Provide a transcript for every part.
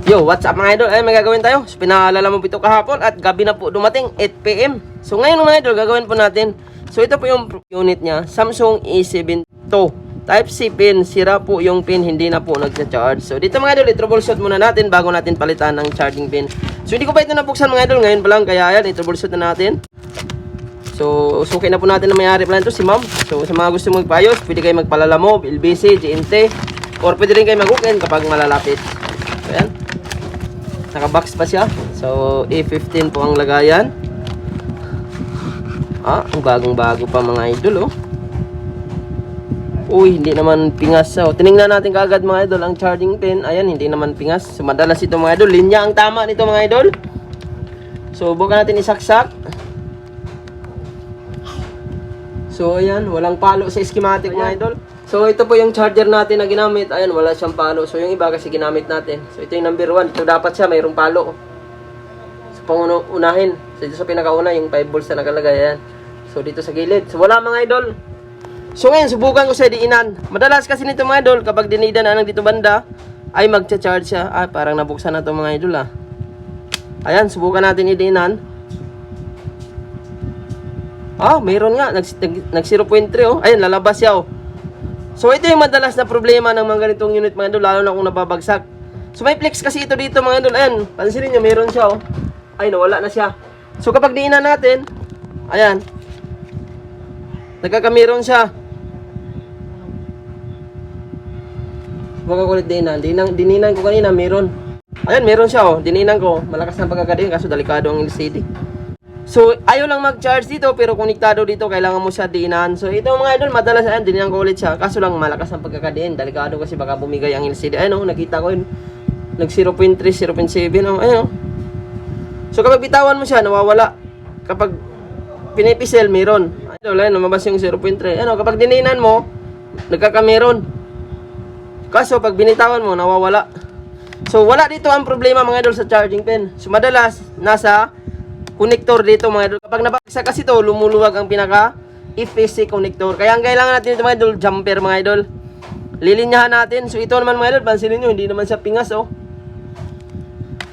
Yo, what's up mga idol? Ay, may gagawin tayo. So, pinaalala mo ito kahapon at gabi na po dumating, 8 PM. So, ngayon mga idol, gagawin po natin. So, ito po yung unit niya, Samsung A7 II. Type-C pin, sira po yung pin, hindi na po nagcha-charge. So, dito mga idol, i-troubleshoot muna natin bago natin palitan ng charging pin. So, hindi ko pa ito napuksan mga idol, ngayon pa lang, kaya yan, i-troubleshoot na natin. So, suki na po natin na may-ari pala ito, si ma'am. So, sa mga gusto magpaayos, pwede kayo magpalalamob, LBC, GNT, or pwede rin kayo mag-hook-in kapag malalapit. So, yan. Naka-box pa siya. So, A15 po ang lagayan. Ang bagong-bago pa mga idol, oh. Uy, hindi naman pingas. So, tinignan natin kaagad mga idol ang charging pin. Ayan, hindi naman pingas. So, madalas ito mga idol. Linya ang tama nito mga idol. So, bukan natin isaksak. So, ayan, walang palo sa schematic mga idol. So, ito po yung charger natin na ginamit. Ayan, wala siyang palo. So, yung iba kasi ginamit natin. So, ito yung number 1. Ito dapat siya, mayroong palo. So, pangunahin. So, dito sa pinakauna, yung 5 volts na nakalagay. Ayan. So, dito sa gilid. So, wala mga idol. So, ngayon, subukan ko siya diinan. Madalas kasi nito mga idol, kapag dinidan na dito banda, ay magcha-charge siya. Parang nabuksan na ito mga idol, Ayan, subukan natin idiinan. Mayroon nga. Nag 0.3, oh. Ayan, lalabas siya, oh. So, ito yung madalas na problema ng mga ganitong unit mga idol, lalo na kung nababagsak. So, may flex kasi ito dito mga idol. Ayan, pansinin nyo, meron siya, oh. Ay, nawala na siya. So, kapag diinan natin, ayan, nagkakamiron siya. Huwag ako ulit diinan. Dininan ko kanina, meron. Ayan, meron siya, oh. Dininan ko. Malakas na pagkakadiin, kaso delikado ang LCD. So, ayaw lang mag-charge dito, pero konektado dito, kailangan mo siya diinan. So, ito mga idol, madalas ayan, dininan ko ulit siya. Kaso lang, malakas ang pagkakadiin. Delikado kasi baka bumigay ang LCD. Ayun, nakita ko yun. Nag 0.3, 0.7, ayun. So, kapag bitawan mo siya, nawawala. Kapag pinipisel, meron. Idol, ayun, lumabas yung 0.3. Ayun, kapag dininan mo, nagkakameron. Kaso, pag binitawan mo, nawawala. So, wala dito ang problema mga idol sa charging pin. So, madalas, nasa connector dito mga idol. Kapag nabagsak kasi ito, lumuluwag ang pinaka FEC connector. Kaya ang kailangan natin ito mga idol, jumper mga idol. Lilinyahan natin. So ito naman mga idol, pansinin nyo, hindi naman siya pingas, oh.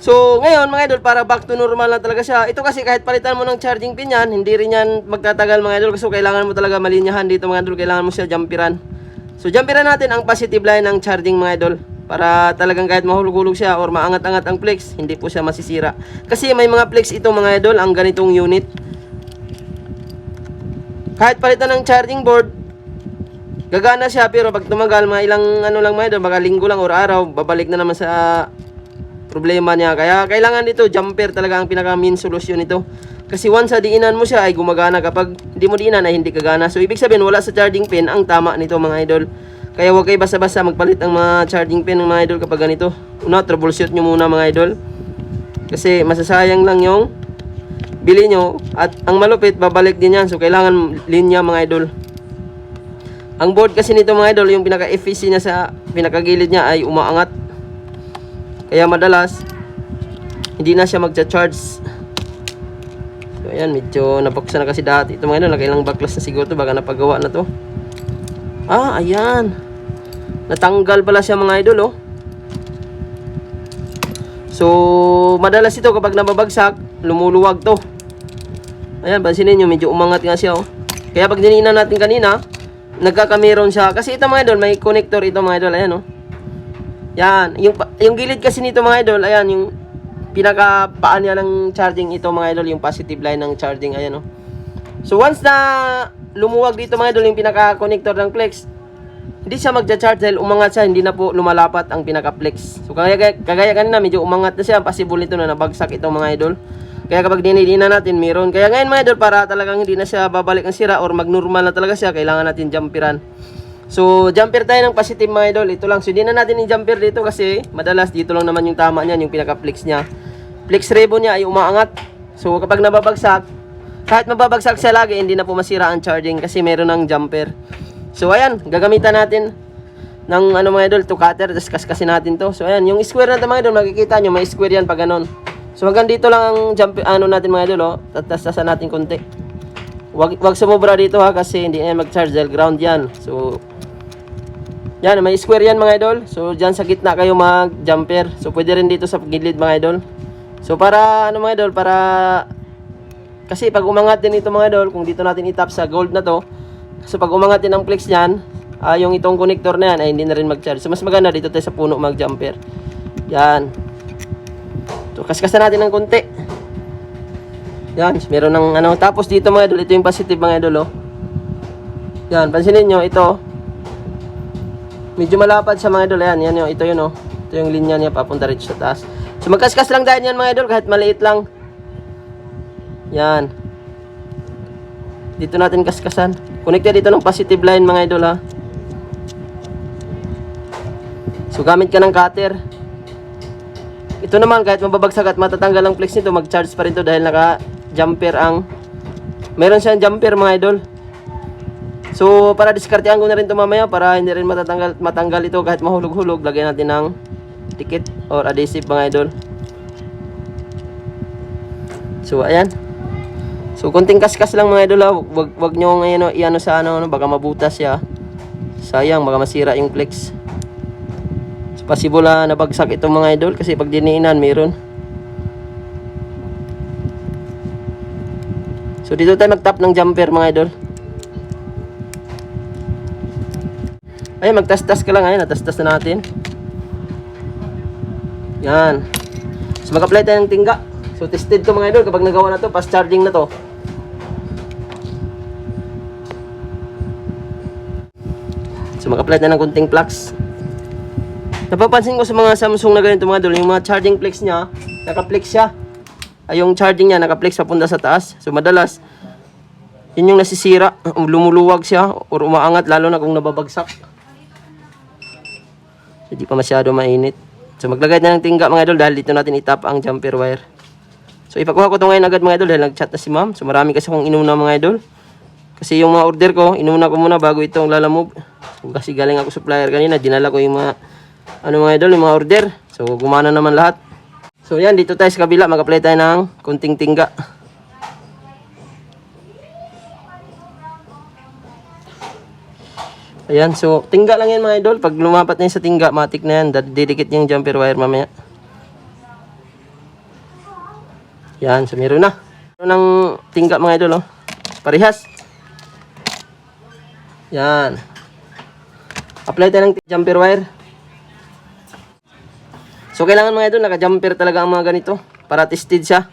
So ngayon mga idol, para back to normal na talaga siya. Ito kasi kahit palitan mo ng charging pin yan, hindi rin yan magtatagal mga idol. Kasi kailangan mo talaga malinyahan dito mga idol. Kailangan mo siya jumperan. So jumperan natin ang positive line ng charging mga idol, para talagang kahit mahulog-hulog siya or maangat-angat ang flex, hindi po siya masisira. Kasi may mga flex ito mga idol, ang ganitong unit. Kahit palitan ng charging board, gagana siya, pero pag tumagal, mga ilang lang mga idol, baka linggo lang or araw, babalik na naman sa problema niya. Kaya kailangan dito, jumper talaga ang pinaka-main solution nito. Kasi once sa diinan mo siya, ay gumagana. Kapag hindi mo diinan, ay hindi kagana. So ibig sabihin, wala sa charging pin ang tama nito mga idol. Kaya huwag kayo basta-basta magpalit ng mga charging pin ng mga idol kapag ganito. Una, troubleshoot nyo muna mga idol. Kasi masasayang lang yung bili nyo. At ang malupit, babalik din yan. So, kailangan linya mga idol. Ang board kasi nito mga idol, yung pinaka-FEC niya sa pinakagilid niya ay umaangat. Kaya madalas, hindi na siya magcha-charge. So, ayan, medyo napaksa na kasi dati. Ito mga idol, nakailang backlash na siguro to. Baka napagawa na to. Ayan. Natanggal pala siya mga idol, oh. So, madalas ito kapag nababagsak, lumuluwag to. Ayan, pansinin nyo, medyo umangat nga siya, oh. Kaya pag dininan natin kanina, nagkakameron siya. Kasi ito mga idol, may connector ito mga idol, ayan, oh. Yan, yung gilid kasi nito mga idol, ayan, yung pinaka-paan niya ng charging ito mga idol, yung positive line ng charging, ayan, oh. So, once na lumuwag dito mga idol, yung pinaka-connector ng flex, hindi siya magcha-charge dahil umangat siya, hindi na po lumalapat ang pinaka-flex. So kagaya kanina, medyo umangat na siya, possible nito na nabagsak itong mga idol. Kaya kapag dinidinan natin, meron. Kaya ngayon mga idol, para talagang hindi na siya babalik ang sira or mag-normal na talaga siya, kailangan natin jumperan. So jumper tayo ng positive mga idol, ito lang. So hindi na natin yung jumper dito kasi madalas dito lang naman yung tama niyan, yung pinaka-flex niya. Flex rebo niya ay umaangat. So kapag nababagsak, kahit mababagsak siya lagi, hindi na po masira ang charging kasi meron ng jumper. So ayan, gagamitan natin ng mga idol, to cutter, tapos kaskasin natin to. So ayan, yung square natin mga idol, makikita nyo, may square yan pag ganon. So hanggang dito lang ang natin mga idol, oh. Tatas-tasan natin konti. Wag sumobra dito ha, kasi hindi na mag-charge dahil ground yan. So Yan, may square yan mga idol. So, dyan sa gitna kayo mag-jumper. So, pwede rin dito sa gilid mga idol. So, para, ano mga idol, para, kasi pag umangat din ito mga idol, kung dito natin itap sa gold na to, so pag umangat din ang flex niyan, yung itong connector na yan, ay hindi na rin mag-charge. So, mas maganda dito tayo sa puno mag-jumper. Yan. So, kaskasan natin ng konti. Yan, meron ng ano. Tapos dito mga idol, ito yung positive mga idol, oh. Yan, pansinin nyo, ito. Medyo malapad sa mga idol. Yan, yan yung, ito yun, oh. Ito yung linya niya papunta rin sa taas. So, magkaskas lang dahil yan mga idol, kahit maliit lang. Yan. Dito natin kaskasan. Connected dito ng positive line mga idol, ha. So, gamit ka ng cutter. Ito naman, kahit mababagsak at matatanggal ang flex nito, mag-charge pa rin to dahil naka-jumper ang... Meron siyang jumper mga idol. So, para diskartehan ko na rin ito mamaya para hindi rin matanggal ito kahit mahulog-hulog. Lagyan natin ng tikit or adhesive mga idol. So, ayan. So, konting kaskas lang mga idol, ha. Wag nyo ngayon i-ano sa ano, baka mabutas siya. Sayang, baka masira yung flex. So, possible na nabagsak itong mga idol kasi pag diniinan, meron. So, dito tayo mag-tap ng jumper mga idol. Ay, magtas-tas ka lang. Ayan, natas-tas na natin. Yan. So, mag-apply tayo ng tingga. So, tested to mga idol. Kapag nagawa na to, fast charging na to. So, mag-apply tayo ng kunting flux. Napapansin ko sa mga Samsung na ganito mga idol, yung mga charging flex niya, naka-flex siya. Ay, yung charging niya, naka-flex papunta sa taas. So, madalas, yun yung nasisira. Lumuluwag siya or umaangat, lalo na kung nababagsak. Hindi pa masyado mainit. So, maglagay na ng tingga mga idol dahil dito natin itap ang jumper wire. So, ipakuha ko ito ngayon agad mga idol dahil nag-chat na si ma'am. So, marami kasi akong inuna mga idol. Kasi yung mga order ko, inuna ko muna bago itong lalamove. So, kasi galing ako supplier kanina, dinala ko yung mga, mga idol, yung mga order. So, gumana naman lahat. So, yan, dito tayo sa kabila, mag-apply tayo ng kunting tingga. Ayan, so tingga lang yan mga idol. Pag lumapat na yun sa tingga, matik na yan. Didikit yung jumper wire mamaya. Yan, so meron na. Meron ng tingga mga idol, oh. Parehas. Yan. Apply tayo ng jumper wire. So kailangan mga idol, naka-jumper talaga ang mga ganito. Para tested siya.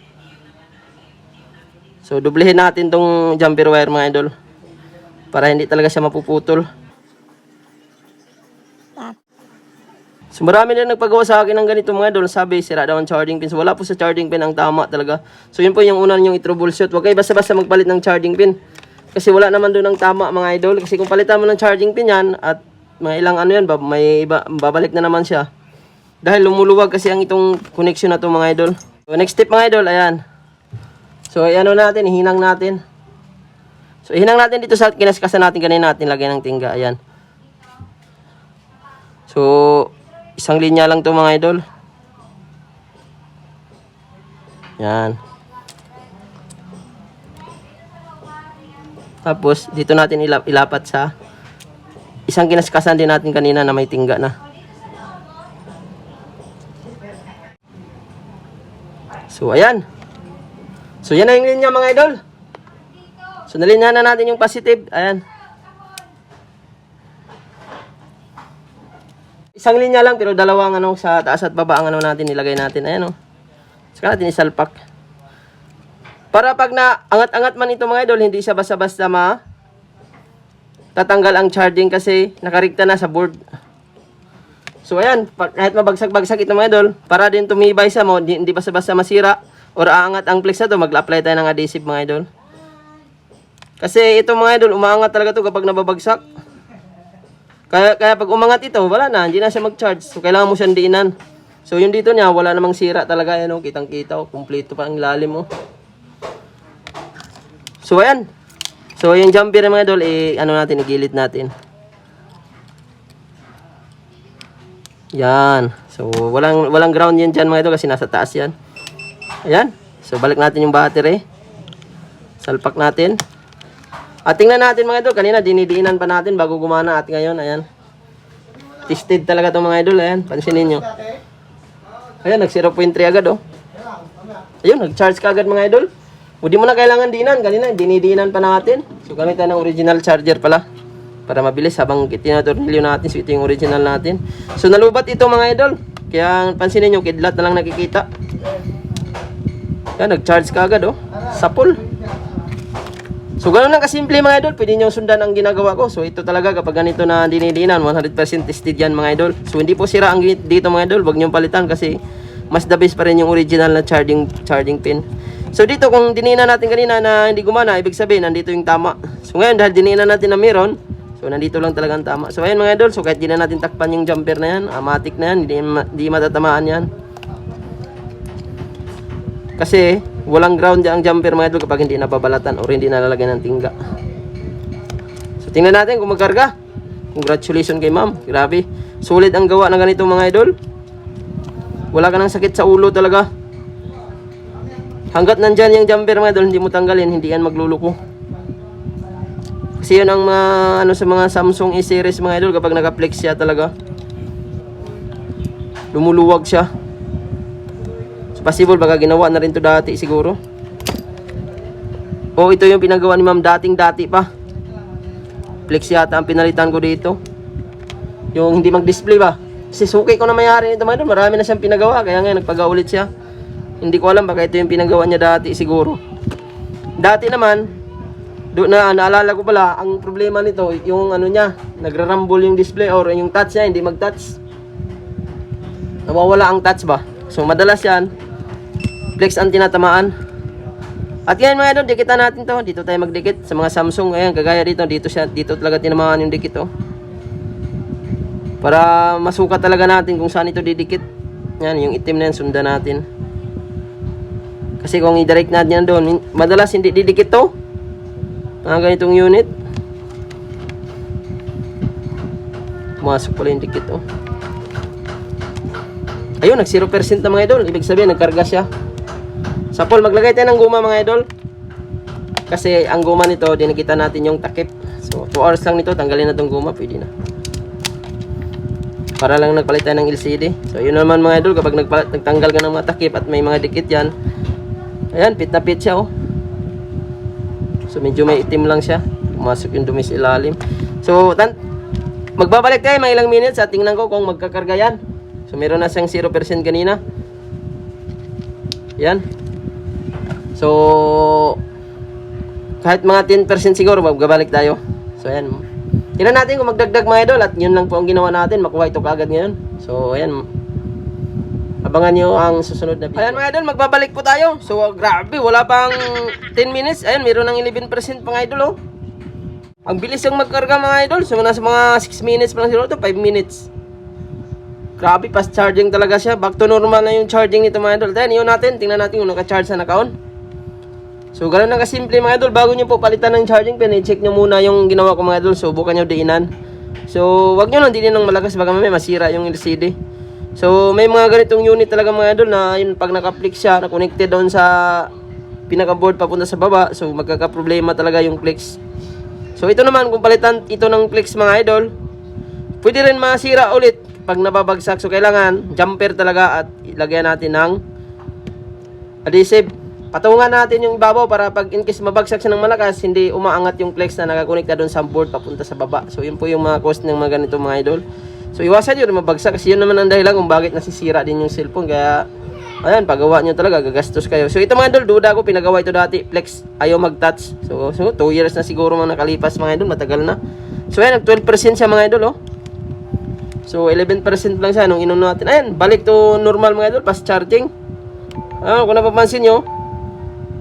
So dublehin natin tong jumper wire mga idol. Para hindi talaga siya mapuputol. So marami na nagpagawa sa akin ng ganito mga idol. Sabi, sira daw ang charging pin. So wala po sa charging pin ang tama talaga. So yun po yung una yung i-troubleshoot. Huwag kayo basta-basta magpalit ng charging pin. Kasi wala naman doon ang tama mga idol. Kasi kung palitan mo ng charging pin yan, at mga ilang ano yan, may babalik na naman siya. Dahil lumuluwag kasi ang itong connection na to mga idol. So next step mga idol, ayan. So ano natin, ihinang natin. So ihinang natin dito sa kinaskasan natin kanina natin lagay ng tingga, ayan. So isang linya lang to mga idol. Yan. Tapos dito natin ilapat sa isang kinaskasan din natin kanina na may tingga na. So ayan. So yan na yung linya mga idol. So nalinyahan na natin yung positive. Ayan. Isang linya lang pero dalawang sa taas at baba ang natin nilagay natin. Ayan oh. Saka natin isalpak. Para pag na angat-angat man ito mga idol, hindi siya basta-basta tatanggal ang charging kasi nakarikta na sa board. So ayan, kahit mabagsak-bagsak ito mga idol, para din tumibay siya mo, hindi basta-basta masira or aangat ang flex na to, mag-apply tayo ng adhesive mga idol. Kasi ito mga idol, umaangat talaga to kapag nababagsak. Kaya pag umangat ito, wala na, hindi na siya mag-charge. So, kailangan mo siyang diinan. So, yung dito niya, wala namang sira talaga. Yan, oh, kitang-kita, oh, kumpleto pa ang lalim, oh. So, ayan. So, yung jumper mga idol, natin, igilid natin. Yan. So, walang ground yan dyan mga idol kasi nasa taas yan. Ayan. So, balik natin yung battery. Salpak natin. At tingnan natin mga idol, kanina dinidiinan pa natin bago gumana at ngayon, ayan. Tested talaga itong mga idol. Ayan, pansinin nyo. Ayan, nag 0.3 agad oh. Ayun, nag-charge ka agad mga idol. O di mo na kailangan dinan. Kanina, dinidinan pa natin. So, gamit tayo ng original charger pala. Para mabilis habang tinatornilyo natin. So, ito yung original natin. So, nalubat ito mga idol. Kaya, pansinin nyo, kidlat na lang nakikita. Yan, nag-charge ka agad oh. Sapol. So, ganoon lang kasimple mga idol. Pwede nyo sundan ang ginagawa ko. So, ito talaga kapag ganito na dinidinan, 100% tested yan mga idol. So, hindi po sira ang dito mga idol. Huwag nyo palitan kasi mas the best pa rin yung original na charging pin. So, dito kung dinina natin kanina na hindi gumana, ibig sabihin, nandito yung tama. So, ngayon dahil dinina natin na meron, so, nandito lang talaga ang tama. So, ayun mga idol. So, kahit di na natin takpan yung jumper na yan, matic na yan, hindi matatamaan yan. Kasi, walang ground ang jumper mga idol kapag hindi nababalatan or hindi nalalagyan ng tingga. So, tingnan natin kung magkarga. Congratulations kay ma'am. Grabe. Solid ang gawa ng ganito mga idol. Wala ka ng sakit sa ulo talaga. Hanggat nandyan yung jumper mga idol, hindi mo tanggalin, hindi yan magluluko. Kasi yun ang sa mga Samsung E-series mga idol, kapag naka-flex siya talaga, lumuluwag siya. So possible baka ginawa na rin to dati siguro. O ito yung pinagawa ni ma'am dating-dati pa. Flex yata ang pinalitan ko dito. Yung hindi mag-display ba? Kasi suki ko na mayari nito mga idol, marami na siyang pinagawa, kaya ngayon nagpagaulit siya. Hindi ko alam baka ito yung pinagawa niya dati siguro. Dati naman, naalala ko pala, ang problema nito, yung ano niya, nagra-rumble yung display or yung touch niya, hindi mag-touch. Nawawala ang touch ba? So madalas yan, flex ang tinatamaan. At ngayon mga idol, dikitan natin to. Dito tayo magdikit sa mga Samsung. Ayan, kagaya dito, dito talaga tinamaan yung dikit oh. Para masukat talaga natin kung saan ito didikit. Yan, yung itim na yan, sundan natin. Kasi kung i-direct natin yan doon, madalas hindi didikit to. Ganitong unit. Pumasok pala yung dikit oh. Ayun, nag 0% na mga idol. Ibig sabihin, nagkarga siya. Sa Paul, maglagay tayo ng guma mga idol. Kasi ang guma nito, dinikita natin yung takip. So, 2 hours lang nito, tanggalin na itong guma, pwede na. Para lang nagpalit tayo ng LCD. So, yun naman mga idol, kapag nagtanggal ka ng mga takip at may mga dikit yan, ayan, pit na pit siya oh. So, medyo may itim lang siya. Pumasok yung dumi sa ilalim. So, magbabalik tayo mga ilang minutes at tingnan ko kung magkakarga yan. So, meron na siyang 0% kanina. Yan. So, kahit mga 10% siguro, magbabalik tayo. So, ayan. Tingnan natin kung magdagdag mga idol. At yun lang po ang ginawa natin. Makuha ito kaagad ngayon. So, ayan. Abangan nyo ang susunod na video. Ayan mga idol, magbabalik po tayo. So, grabe. Wala pang 10 minutes. Ayan, meron ng 11% mga idol oh. Ang bilis yung magkarga mga idol. So, nasa mga 6 minutes pa lang siguro ito. 5 minutes. Grabe, fast charging talaga siya. Back to normal na yung charging nito mga idol. Then, yun natin. Tingnan natin kung naka-charge na naka-on. So, ganoon lang kasimple mga idol. Bago nyo po palitan ng charging pin, i-check nyo muna yung ginawa ko mga idol. So, bukan nyo diinan. So, wag nyo lang diinan ng malakas. Baka may masira yung LCD. So, may mga ganitong unit talaga mga idol na yun, pag naka-flex siya, na-connected doon sa pinaka-board papunta sa baba. So, magkaka-problema talaga yung flex. So, ito naman, kung palitan ito ng flex mga idol, pwede rin masira ulit pag nababagsak. So, kailangan jumper talaga at ilagyan natin ng adhesive. Patungan natin yung ibabaw para pag in case mabagsak siya ng malakas, hindi umaangat yung flex na nakakonekta doon sa board papunta sa baba. So, yun po yung mga cost ng mga ganito mga idol. So, iwasan nyo rin mabagsak kasi yun naman ang dahilan kung bakit nasisira din yung cellphone. Kaya, ayan, paggawa nyo talaga, gagastos kayo. So, ito mga idol, duda ko, pinagawa ito dati. Flex, ayaw mag-touch. So 2 years na siguro mga nakalipas mga idol, matagal na. So, ayan, nag 12% siya mga idol, oh. So, 11% lang siya nung inuno natin. Ayan, balik to normal mga idol, fast charging. Kung napapansin nyo,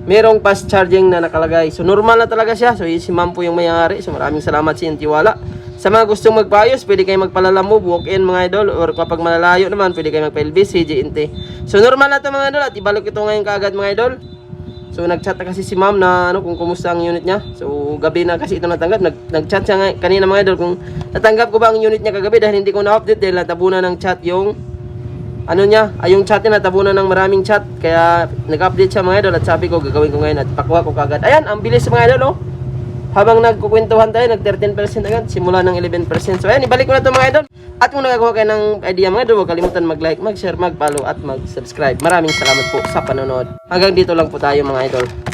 merong fast charging na nakalagay. So, normal na talaga siya. So, si ma'am po yung may-ari. So, maraming salamat sa tiwala. Sa mga gustong magpaayos, pwede kayo magpalalamove, walk-in mga idol. Or kapag malalayo naman, pwede kayo magpa-LBC, GNT. So, normal na ito mga idol. At ibalik ito ngayon kaagad mga idol. So, nag-chat na kasi si ma'am na kung kumusta ang unit niya. So, gabi na kasi ito natanggap. Nag-chat siya kanina mga idol kung natanggap ko ba ang unit niya kagabi dahil hindi ko na-update dahil natabunan ng chat yung yung chat niya natabunan ng maraming chat. Kaya nag-update siya mga idol at sabi ko gagawin ko ngayon at pakuha ko kagad. Ayan, ang bilis mga idol oh. habang nagkukwentuhan tayo, nag 13% agad, simula ng 11%. So ayan, ibalik ko na ito mga idol. At kung nagagawa kayo ng idea mga idol, huwag kalimutan mag-like, mag-share, mag-follow at mag-subscribe. Maraming salamat po sa panonood. Hanggang dito lang po tayo mga idol.